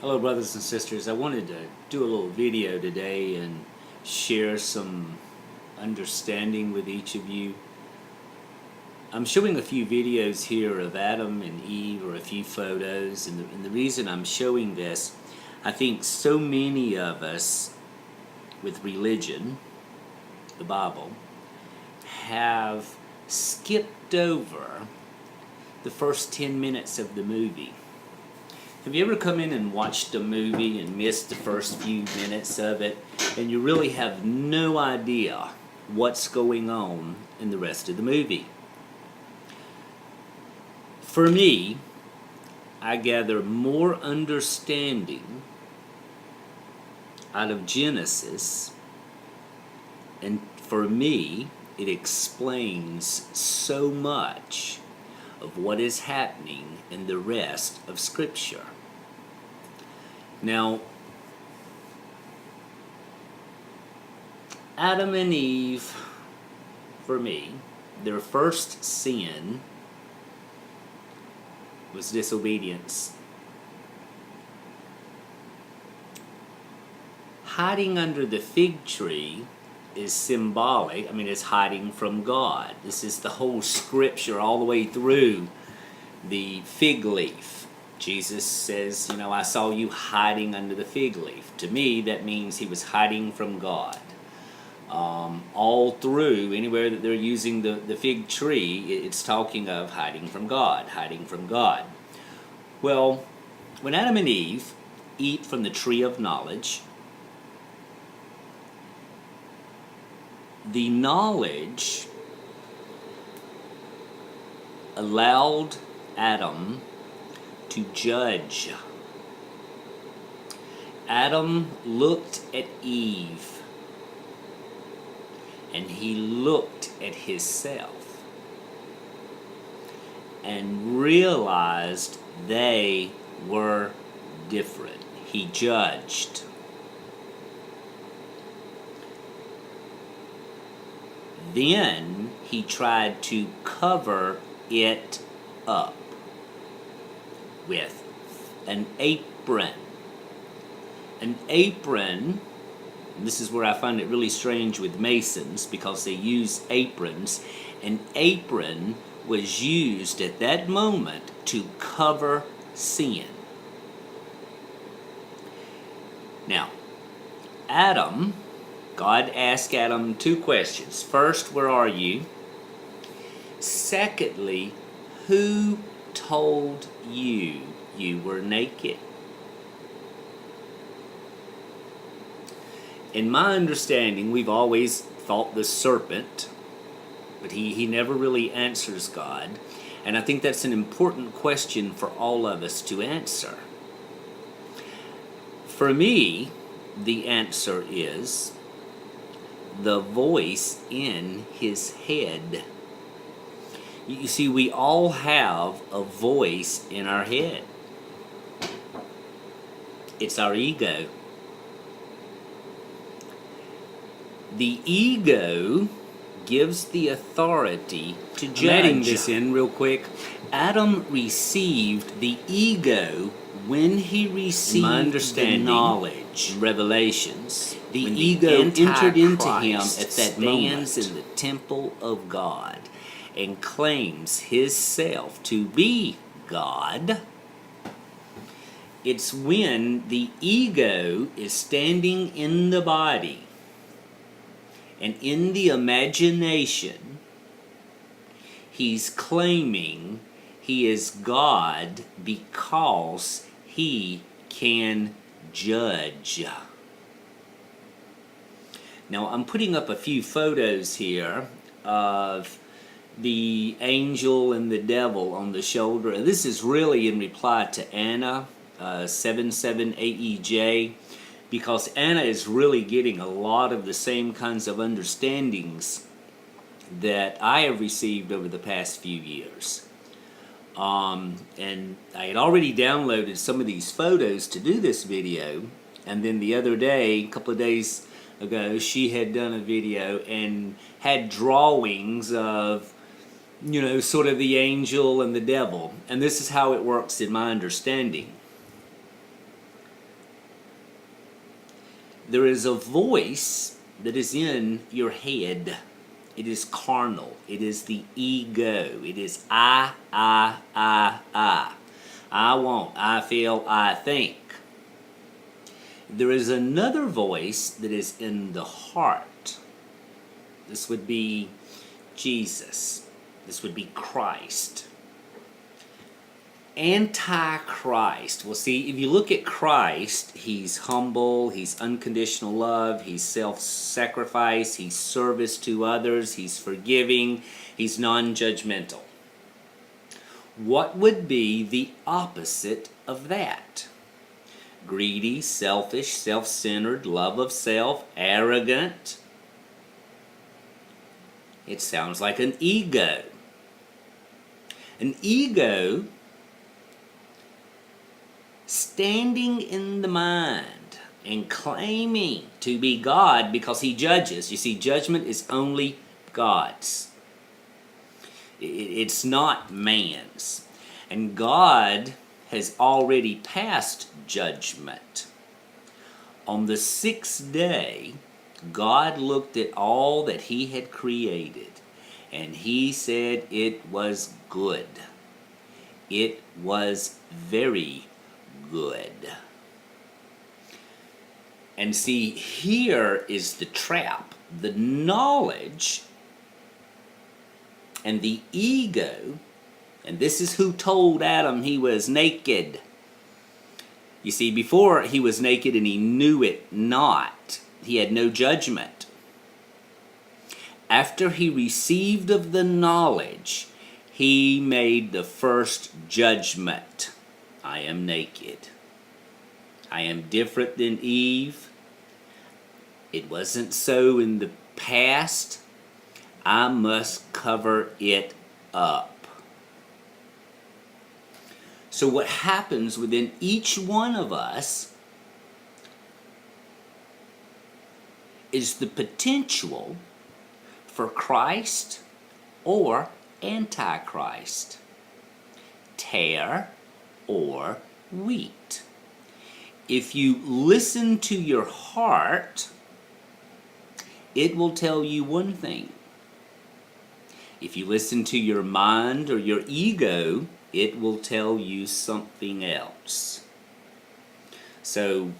Hello, brothers and sisters. I wanted to do a little video today and share some understanding with each of you. I'm showing a few videos here of Adam and Eve, or a few photos, and the reason I'm showing this, I think so many of us with religion, the Bible, have skipped over the first 10 minutes of the movie. Have you ever come in and watched a movie and missed the first few minutes of it, and you really have no idea what's going on in the rest of the movie? For me, I gather more understanding out of Genesis, and for me, it explains so much of what is happening in the rest of Scripture. Now, Adam and Eve, for me, their first sin was disobedience. Hiding under the fig tree is symbolic. It's hiding from God. This is the whole Scripture all the way through the fig leaf. Jesus says, I saw you hiding under the fig leaf. To me, that means he was hiding from God. All through, anywhere that they're using the fig tree, it's talking of hiding from God, hiding from God. Well, when Adam and Eve eat from the tree of knowledge, the knowledge allowed Adam to judge. Adam looked at Eve, and he looked at himself and realized they were different. He judged. Then he tried to cover it up with an apron. An apron, and this is where I find it really strange with Masons, because they use aprons. An apron was used at that moment to cover sin. Now, God asked Adam two questions. First, where are you? Secondly, who told you you were naked? In my understanding, we've always thought the serpent, but he never really answers God. And I think that's an important question for all of us to answer. For me, the answer is the voice in his head. You see, we all have a voice in our head. It's our ego. The ego gives the authority to judge. I'm adding this in real quick. Adam received the ego when he received the knowledge, revelations. The ego entered into him at that moment, stands in the temple of God and claims his self to be God. It's when the ego is standing in the body and in the imagination, he's claiming he is God because he can judge. Now, I'm putting up a few photos here of the angel and the devil on the shoulder. And this is really in reply to Anna, 77AEJ, because Anna is really getting a lot of the same kinds of understandings that I have received over the past few years. And I had already downloaded some of these photos to do this video, and then the other day, a couple of days ago, she had done a video and had drawings of, sort of the angel and the devil. And this is how it works in my understanding. There is a voice that is in your head. It is carnal. It is the ego. It is I. I want, I feel, I think. There is another voice that is in the heart. This would be Jesus. This would be Christ. Antichrist. Well, see, if you look at Christ, he's humble, he's unconditional love, he's self-sacrifice, he's service to others, he's forgiving, he's non-judgmental. What would be the opposite of that? Greedy, selfish, self-centered, love of self, arrogant. It sounds like an ego. An ego standing in the mind and claiming to be God because he judges. You see, judgment is only God's. It's not man's. And God has already passed judgment. On the sixth day, God looked at all that he had created, and he said it was good. It was very good. And see, here is the trap. The knowledge and the ego, and this is who told Adam he was naked. You see, before he was naked and he knew it not. He had no judgment. After he received of the knowledge, he made the first judgment. I am naked. I am different than Eve. It wasn't so in the past. I must cover it up. So what happens within each one of us is the potential for Christ or Antichrist, tare or wheat. If you listen to your heart, it will tell you one thing. If you listen to your mind or your ego, it will tell you something else. So,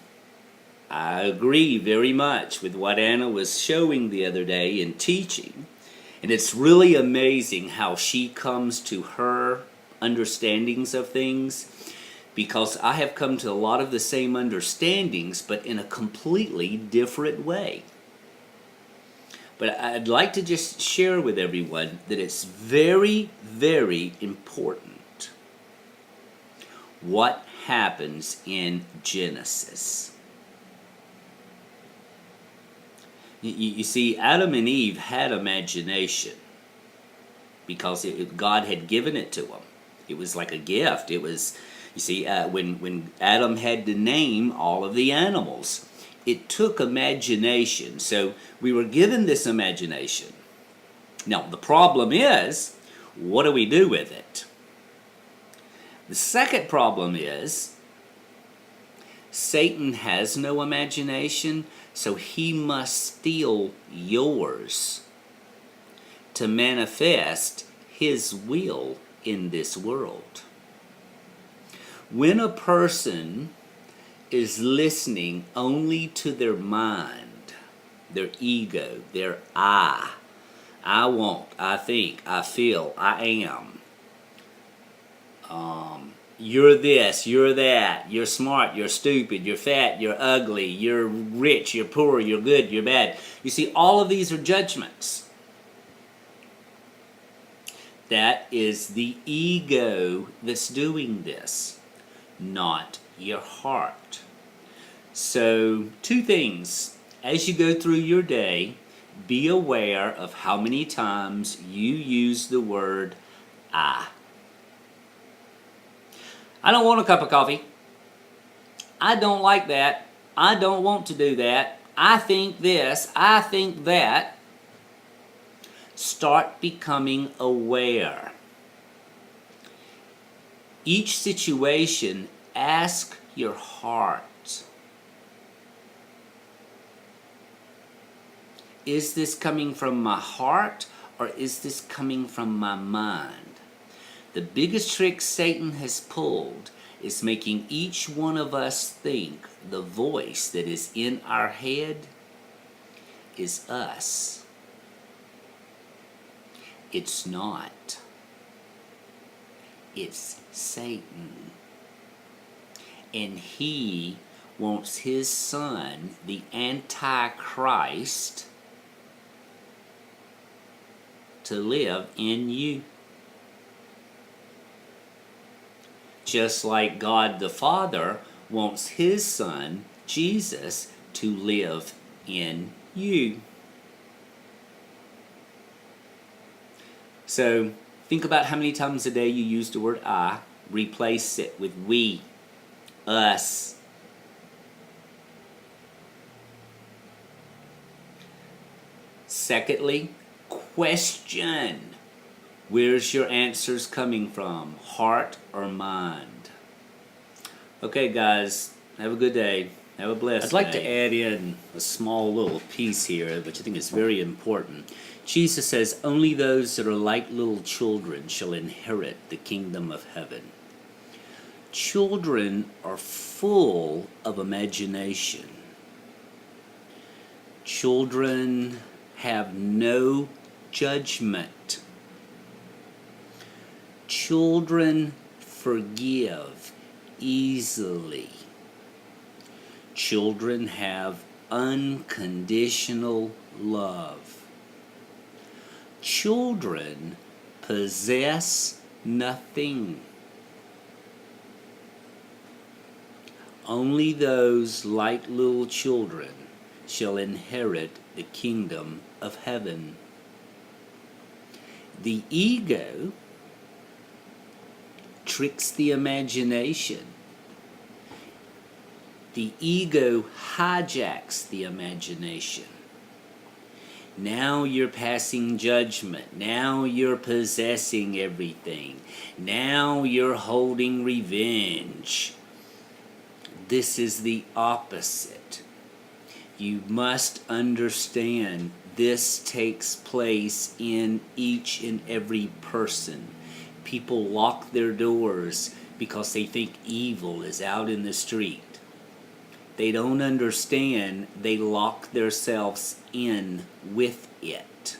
I agree very much with what Anna was showing the other day in teaching. And it's really amazing how she comes to her understandings of things, because I have come to a lot of the same understandings, but in a completely different way. But I'd like to just share with everyone that it's very, very important what happens in Genesis. You see, Adam and Eve had imagination because God had given it to them. It was like a gift. It was, you see, when Adam had to name all of the animals, it took imagination. So we were given this imagination. Now, the problem is, what do we do with it? The second problem is, Satan has no imagination, so he must steal yours to manifest his will in this world. When a person is listening only to their mind, their ego, their I want, I think, I feel, I am. You're this, you're that, you're smart, you're stupid, you're fat, you're ugly, you're rich, you're poor, you're good, you're bad. You see, all of these are judgments. That is the ego that's doing this, not your heart. So, two things. As you go through your day, be aware of how many times you use the word I. I don't want a cup of coffee. I don't like that. I don't want to do that. I think this. I think that. Start becoming aware. Each situation, ask your heart. is this coming from my heart or is this coming from my mind? The biggest trick Satan has pulled is making each one of us think the voice that is in our head is us. It's not. It's Satan. And he wants his son, the Antichrist, to live in you. Just like God the Father wants his son, Jesus, to live in you. So think about how many times a day you use the word I. Replace it with we, us. Secondly, question. Where's your answers coming from? Heart or mind? Okay, guys, have a good day. Have a blessed day. I'd like to add in a small little piece here, which I think is very important. Jesus says, only those that are like little children shall inherit the kingdom of heaven. Children are full of imagination. Children have no judgment. Children forgive easily. Children have unconditional love. Children possess nothing. Only those like little children shall inherit the kingdom of heaven. The ego tricks the imagination. The ego hijacks the imagination. Now you're passing judgment. Now you're possessing everything. Now you're holding revenge. This is the opposite. You must understand this takes place in each and every person. People lock their doors because they think evil is out in the street. They don't understand they lock themselves in with it.